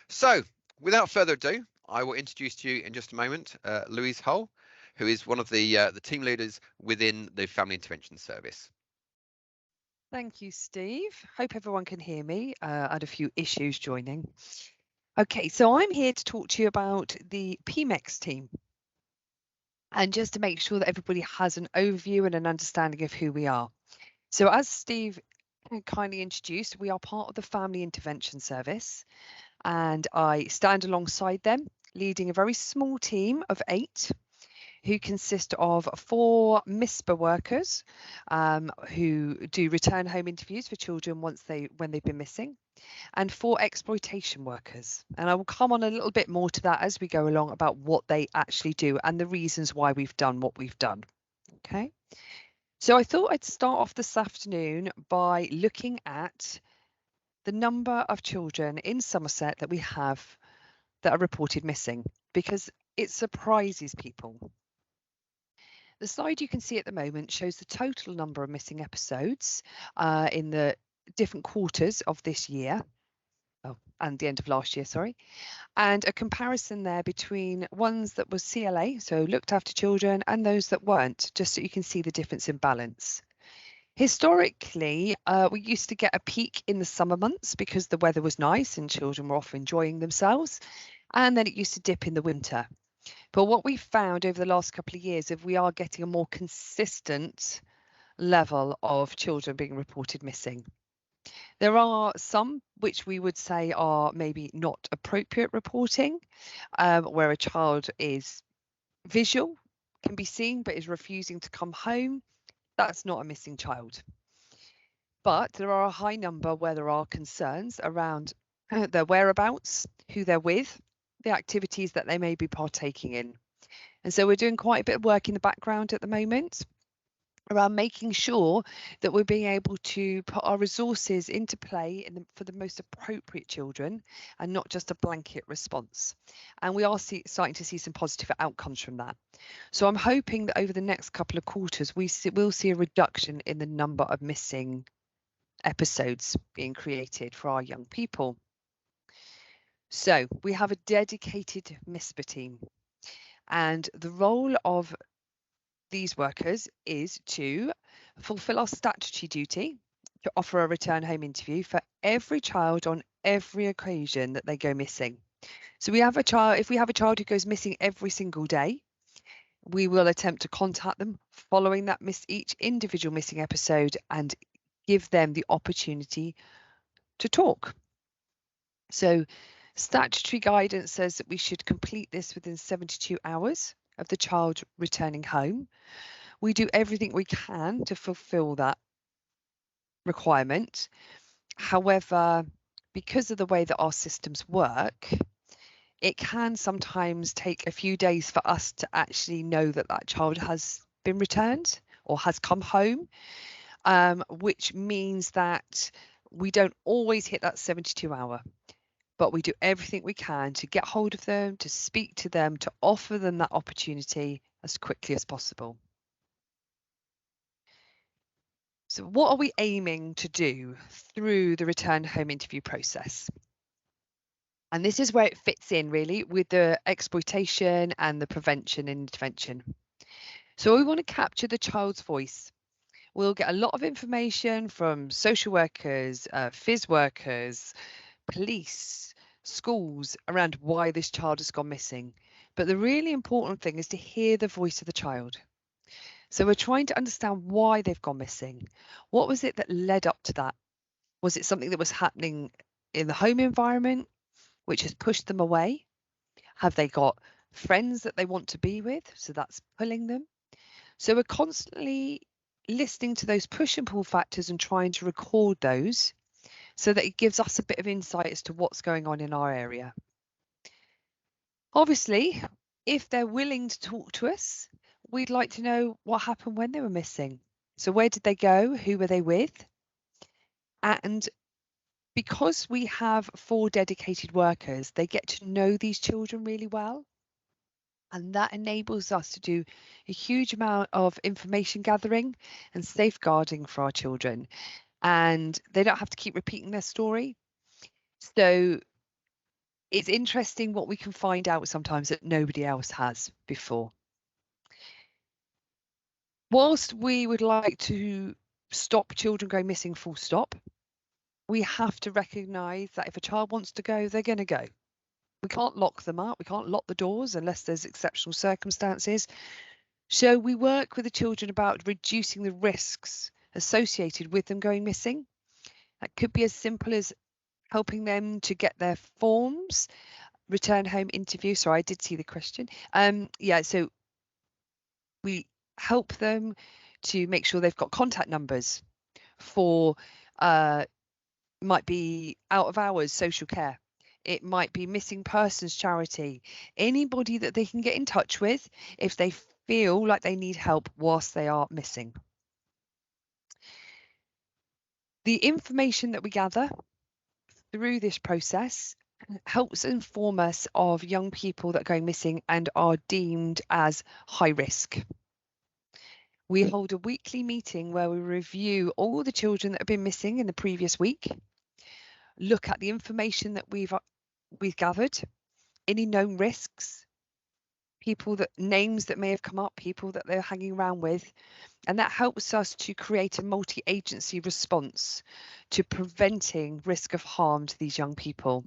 So, without further ado, I will introduce to you in just a moment Louise Hull, who is one of the team leaders within the Family Intervention Service. Thank you, Steve. Hope everyone can hear me. I had a few issues joining. Okay, so I'm here to talk to you about the PMEX team. And just to make sure that everybody has an overview and an understanding of who we are. So as Steve kindly introduced, we are part of the Family Intervention Service, and I stand alongside them, leading a very small team of 8 who consist of 4 MISPA workers who do return home interviews for children when they've been missing, and 4 exploitation workers. And I will come on a little bit more to that as we go along about what they actually do and the reasons why we've done what we've done. Okay. So I thought I'd start off this afternoon by looking at the number of children in Somerset that we have that are reported missing, because it surprises people. The slide you can see at the moment shows the total number of missing episodes in the different quarters of this year. And the end of last year, sorry, and a comparison there between ones that were CLA, so looked after children, and those that weren't, just so you can see the difference in balance. Historically, we used to get a peak in the summer months because the weather was nice and children were off enjoying themselves, and then it used to dip in the winter. But what we found over the last couple of years is we are getting a more consistent level of children being reported missing. There are some which we would say are maybe not appropriate reporting, where a child is visual, can be seen, but is refusing to come home. That's not a missing child. But there are a high number where there are concerns around their whereabouts, who they're with, the activities that they may be partaking in. And so we're doing quite a bit of work in the background at the moment around making sure that we're being able to put our resources into play for the most appropriate children and not just a blanket response. And we are starting to see some positive outcomes from that. So I'm hoping that over the next couple of quarters, we'll see a reduction in the number of missing episodes being created for our young people. So we have a dedicated MISPA team, and the role of these workers is to fulfill our statutory duty to offer a return home interview for every child on every occasion that they go missing. So if we have a child who goes missing every single day, we will attempt to contact them following that each individual missing episode and give them the opportunity to talk. So statutory guidance says that we should complete this within 72 hours of the child returning home. We do everything we can to fulfill that requirement. However, because of the way that our systems work, it can sometimes take a few days for us to actually know that that child has been returned or has come home, which means that we don't always hit that 72-hour. But we do everything we can to get hold of them, to speak to them, to offer them that opportunity as quickly as possible. So what are we aiming to do through the return home interview process? And this is where it fits in really with the exploitation and the prevention and intervention. So we want to capture the child's voice. We'll get a lot of information from social workers, phys workers, police, schools around why this child has gone missing. But the really important thing is to hear the voice of the child. So we're trying to understand why they've gone missing. What was it that led up to that? Was it something that was happening in the home environment, which has pushed them away? Have they got friends that they want to be with? So that's pulling them. So we're constantly listening to those push and pull factors and trying to record those so that it gives us a bit of insight as to what's going on in our area. Obviously, if they're willing to talk to us, we'd like to know what happened when they were missing. So where did they go? Who were they with? And because we have 4 dedicated workers, they get to know these children really well. And that enables us to do a huge amount of information gathering and safeguarding for our children. And they don't have to keep repeating their story. So it's interesting what we can find out sometimes that nobody else has before. Whilst we would like to stop children going missing full stop, we have to recognise that if a child wants to go, they're going to go. We can't lock them up. We can't lock the doors unless there's exceptional circumstances. So we work with the children about reducing the risks associated with them going missing. That could be as simple as helping them to get their forms, return home interview. Sorry, I did see the question. Yeah, so we help them to make sure they've got contact numbers for might be out of hours social care. It might be missing persons charity, anybody that they can get in touch with if they feel like they need help whilst they are missing. The information that we gather through this process helps inform us of young people that are going missing and are deemed as high risk. We hold a weekly meeting where we review all the children that have been missing in the previous week, look at the information that we've gathered, any known risks, names that may have come up, people that they're hanging around with, and that helps us to create a multi-agency response to preventing risk of harm to these young people.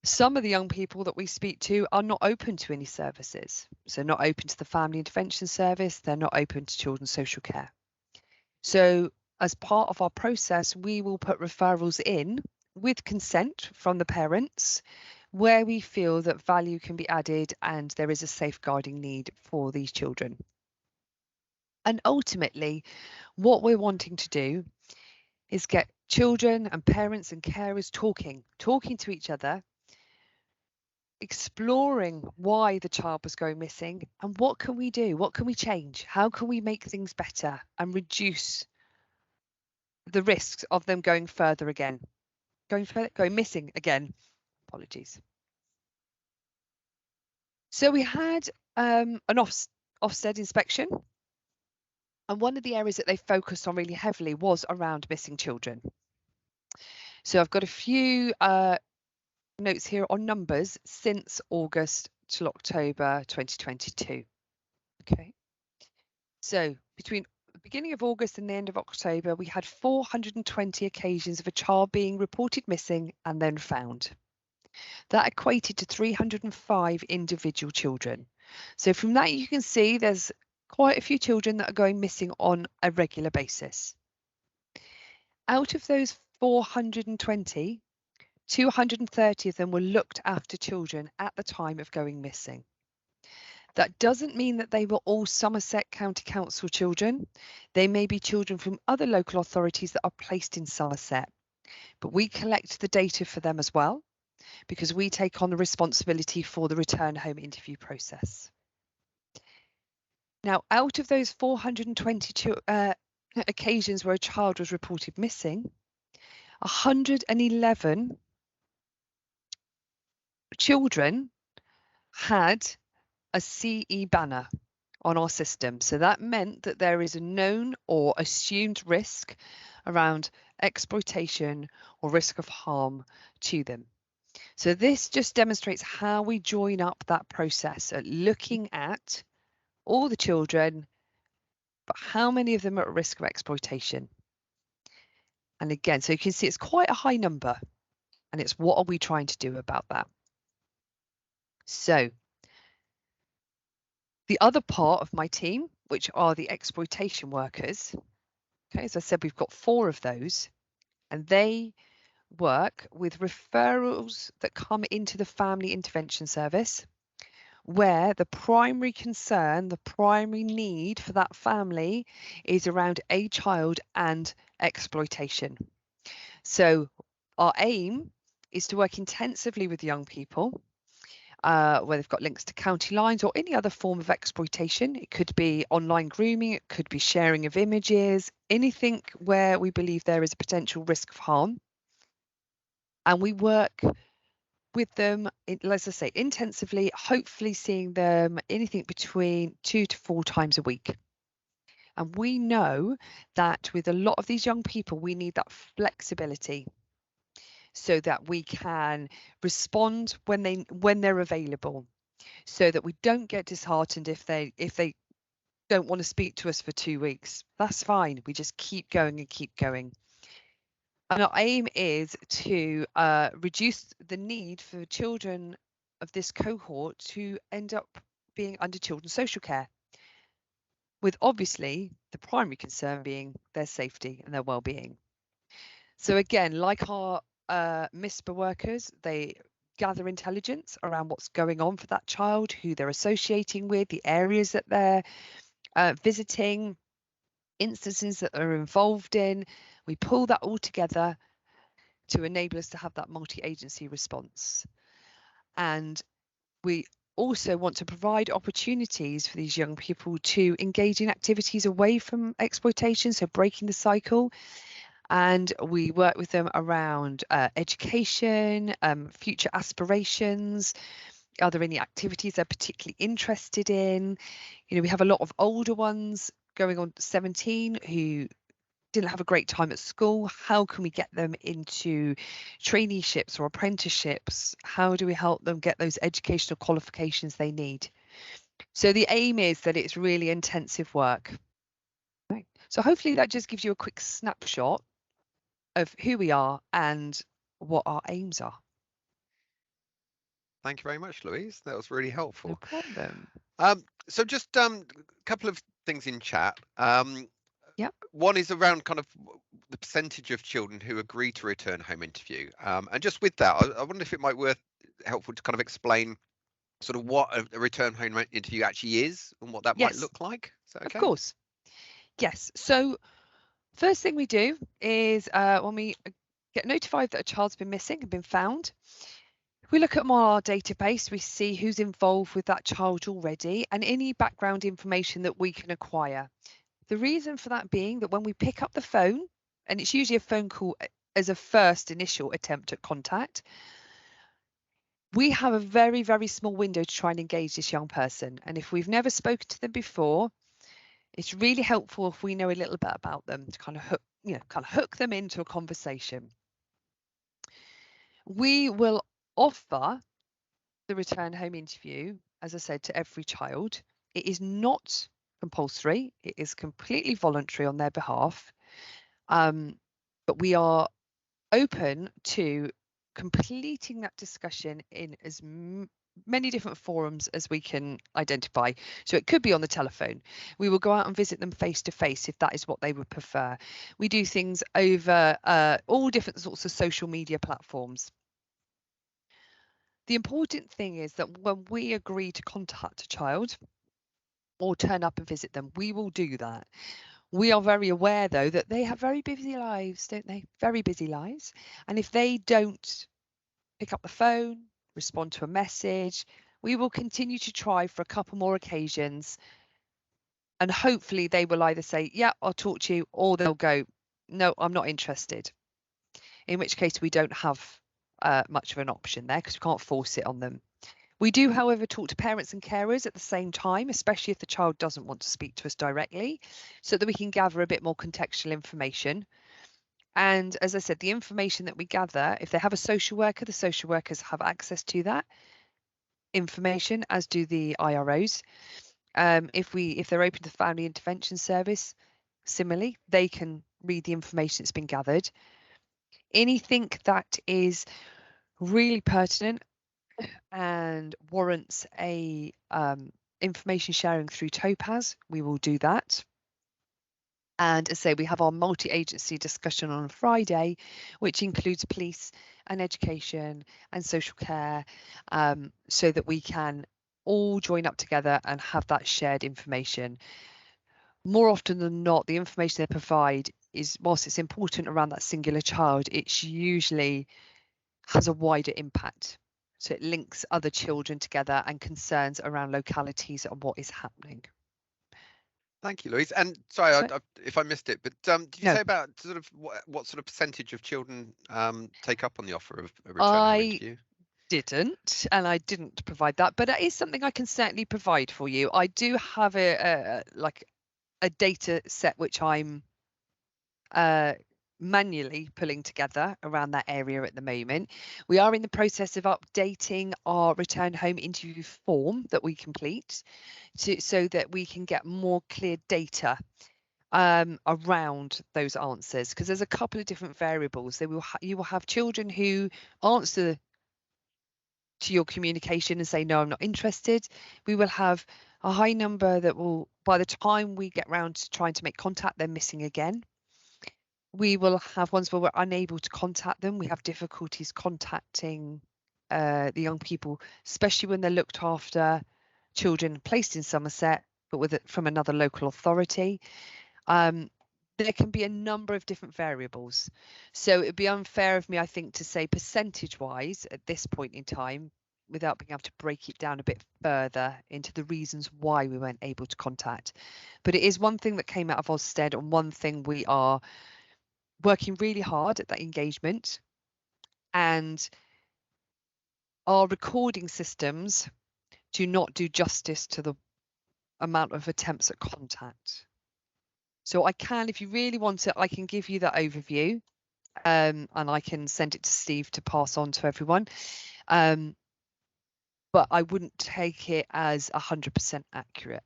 Some of the young people that we speak to are not open to any services. So not open to the family intervention service, they're not open to children's social care. So as part of our process, we will put referrals in with consent from the parents where we feel that value can be added and there is a safeguarding need for these children. And ultimately, what we're wanting to do is get children and parents and carers talking to each other, exploring why the child was going missing and what can we do, what can we change, how can we make things better and reduce the risks of them going missing again. Apologies. So we had an Ofsted inspection, and one of the areas that they focused on really heavily was around missing children. So I've got a few notes here on numbers since August till October 2022. Okay. So between the beginning of August and the end of October, we had 420 occasions of a child being reported missing and then found. That equated to 305 individual children. So from that, you can see there's quite a few children that are going missing on a regular basis. Out of those 420, 230 of them were looked after children at the time of going missing. That doesn't mean that they were all Somerset County Council children. They may be children from other local authorities that are placed in Somerset, but we collect the data for them as well, because we take on the responsibility for the return home interview process. Now, out of those 422 occasions where a child was reported missing, 111 children had a CE banner on our system. So that meant that there is a known or assumed risk around exploitation or risk of harm to them. So this just demonstrates how we join up that process at looking at all the children, but how many of them are at risk of exploitation. And again, so you can see it's quite a high number, and it's what are we trying to do about that? So the other part of my team, which are the exploitation workers, okay, as I said, we've got 4 of those, and they work with referrals that come into the family intervention service, where the primary concern, the primary need for that family is around a child and exploitation. So our aim is to work intensively with young people, where they've got links to county lines or any other form of exploitation. It could be online grooming, it could be sharing of images, anything where we believe there is a potential risk of harm. And we work with them, as I say, intensively, hopefully seeing them anything between 2 to 4 times a week. And we know that with a lot of these young people, we need that flexibility. so that we can respond when they're available, so that we don't get disheartened if they don't want to speak to us for 2 weeks. That's fine. We just keep going and keep going. And our aim is to reduce the need for children of this cohort to end up being under children's social care, with obviously the primary concern being their safety and their well-being. So again, like our MISPA workers, they gather intelligence around what's going on for that child, who they're associating with, the areas that they're visiting, instances that they're involved in. We pull that all together to enable us to have that multi-agency response. And we also want to provide opportunities for these young people to engage in activities away from exploitation, so breaking the cycle. And we work with them around education, future aspirations. Are there any activities they're particularly interested in? You know, we have a lot of older ones going on 17 who didn't have a great time at school. How can we get them into traineeships or apprenticeships? How do we help them get those educational qualifications they need? So the aim is that it's really intensive work. Right. So hopefully that just gives you a quick snapshot of who we are and what our aims are. Thank you very much, Louise. That was really helpful. No problem. So just a couple of things in chat. Yep. One is around kind of the percentage of children who agree to return home interview. And just with that, I wonder if it might be helpful to kind of explain sort of what a return home interview actually is and what that might Yes, look like. Is that okay? of course. Yes. So first thing we do is when we get notified that a child's been missing and been found, we look at our database, we see who's involved with that child already and any background information that we can acquire. The reason for that being that when we pick up the phone, and it's usually a phone call as a first initial attempt at contact, we have a very, very small window to try and engage this young person. And if we've never spoken to them before, it's really helpful if we know a little bit about them to kind of hook them into a conversation. We will offer the return home interview, as I said, to every child. It is not compulsory. It is completely voluntary on their behalf. But we are open to completing that discussion in as many different forums as we can identify. So it could be on the telephone. We will go out and visit them face to face if that is what they would prefer. We do things over all different sorts of social media platforms. The important thing is that when we agree to contact a child or turn up and visit them, we will do that. We are very aware, though, that they have very busy lives, don't they? Very busy lives. And if they don't pick up the phone, respond to a message, we will continue to try for a couple more occasions. And hopefully they will either say, yeah, I'll talk to you, or they'll go, no, I'm not interested. In which case we don't have much of an option there because we can't force it on them. We do, however, talk to parents and carers at the same time, especially if the child doesn't want to speak to us directly, so that we can gather a bit more contextual information. And as I said, the information that we gather, if they have a social worker, the social workers have access to that information, as do the IROs. If they're open to the family intervention service, similarly, they can read the information that's been gathered. Anything that is really pertinent and warrants a information sharing through Topaz, we will do that. And as I say, we have our multi-agency discussion on a Friday, which includes police and education and social care, so that we can all join up together and have that shared information. More often than not, the information they provide is, whilst it's important around that singular child, it usually has a wider impact. So it links other children together and concerns around localities and what is happening. Thank you, Louise. And sorry, if I missed it, but did you say about sort of what sort of percentage of children take up on the offer of a return home interview? Didn't, and I didn't provide that, but that is something I can certainly provide for you. I do have a data set which I'm manually pulling together around that area at the moment. We are in the process of updating our return home interview form that we complete so that we can get more clear data around those answers, because there's a couple of different variables. You will have children who answer to your communication and say, no, I'm not interested. We will have a high number that will, by the time we get round to trying to make contact, they're missing again. We will have ones where we're unable to contact them. We have difficulties contacting the young people, especially when they're looked after children placed in Somerset, but from another local authority. There can be a number of different variables. So it'd be unfair of me, I think, to say percentage-wise at this point in time, without being able to break it down a bit further into the reasons why we weren't able to contact. But it is one thing that came out of Ofsted, and one thing we are working really hard at that engagement, and our recording systems do not do justice to the amount of attempts at contact. So I can, if you really want it, I can give you that overview, and I can send it to Steve to pass on to everyone. But I wouldn't take it as 100% accurate.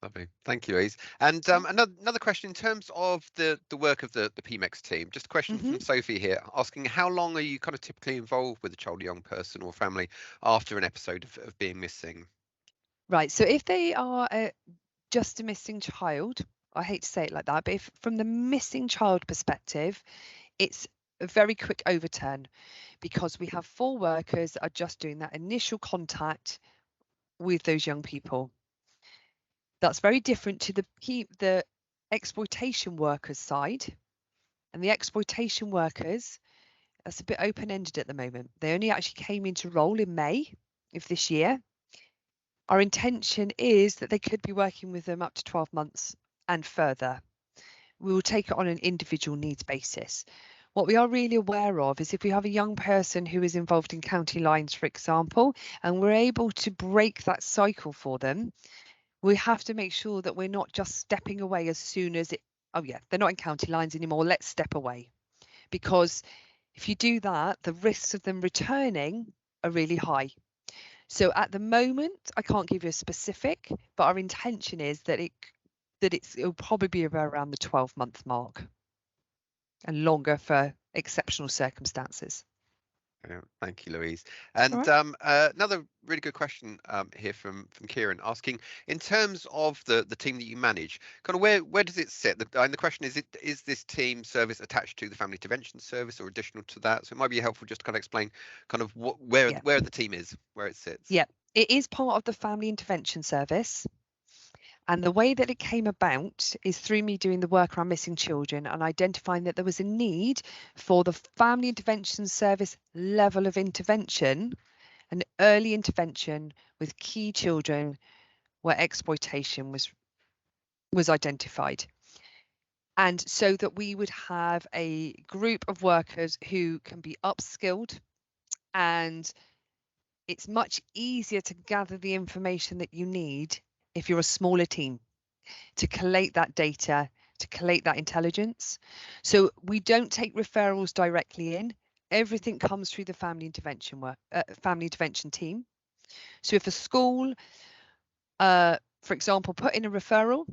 Lovely. Thank you, Louise. And another question in terms of the work of the PMEX team, just a question from Sophie here asking, how long are you kind of typically involved with a child or young person or family after an episode of being missing? Right, so if they are just a missing child, I hate to say it like that, but if from the missing child perspective, it's a very quick overturn, because we have 4 workers that are just doing that initial contact with those young people. That's very different to the exploitation workers side. And the exploitation workers, that's a bit open-ended at the moment. They only actually came into role in May of this year. Our intention is that they could be working with them up to 12 months and further. We will take it on an individual needs basis. What we are really aware of is if we have a young person who is involved in county lines, for example, and we're able to break that cycle for them, we have to make sure that we're not just stepping away as soon as oh yeah, they're not in county lines anymore, let's step away. Because if you do that, the risks of them returning are really high. So at the moment, I can't give you a specific, but our intention is that it'll probably be around the 12-month mark, and longer for exceptional circumstances. Thank you, Louise. And another really good question here from Kieran asking, in terms of the team that you manage, kind of where does it sit? And the question is this team service attached to the Family Intervention Service or additional to that? So it might be helpful just to kind of explain kind of where the team is, where it sits. Yeah, it is part of the Family Intervention Service. And the way that it came about is through me doing the work around missing children and identifying that there was a need for the Family Intervention Service level of intervention, an early intervention with key children where exploitation was identified. And so that we would have a group of workers who can be upskilled, and it's much easier to gather the information that you need if you're a smaller team, to collate that data, to collate that intelligence. So we don't take referrals directly in. Everything comes through the family intervention team. So if a school, for example, put in a referral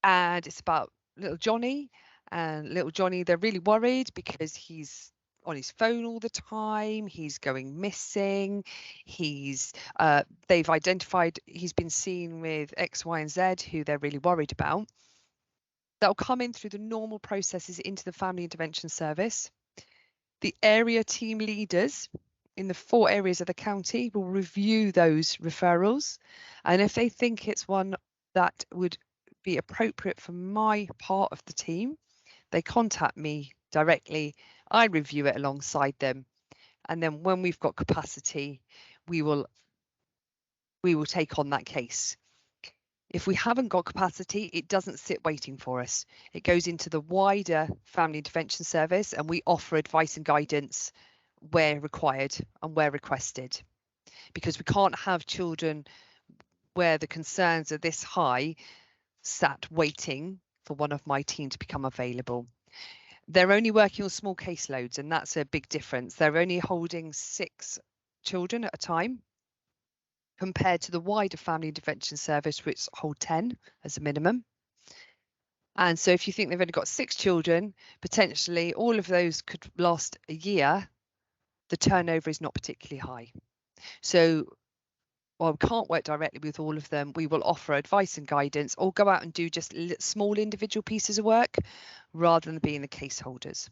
and it's about little Johnny, and little Johnny, they're really worried because he's on his phone all the time, he's going missing, they've identified he's been seen with X, Y, and Z who they're really worried about. That'll come in through the normal processes into the Family Intervention Service. The area team leaders in the 4 areas of the county will review those referrals, and if they think it's one that would be appropriate for my part of the team, they contact me directly. I review it alongside them, and then when we've got capacity, we will take on that case. If we haven't got capacity, it doesn't sit waiting for us. It goes into the wider Family Intervention Service, and we offer advice and guidance where required and where requested, because we can't have children where the concerns are this high sat waiting for one of my team to become available. They're only working on small caseloads, and that's a big difference. They're only holding 6 children at a time, compared to the wider family intervention service, which hold 10 as a minimum. And so if you think they've only got 6 children, potentially all of those could last a year, the turnover is not particularly high. So while we can't work directly with all of them, we will offer advice and guidance, or go out and do just small individual pieces of work rather than being the case holders.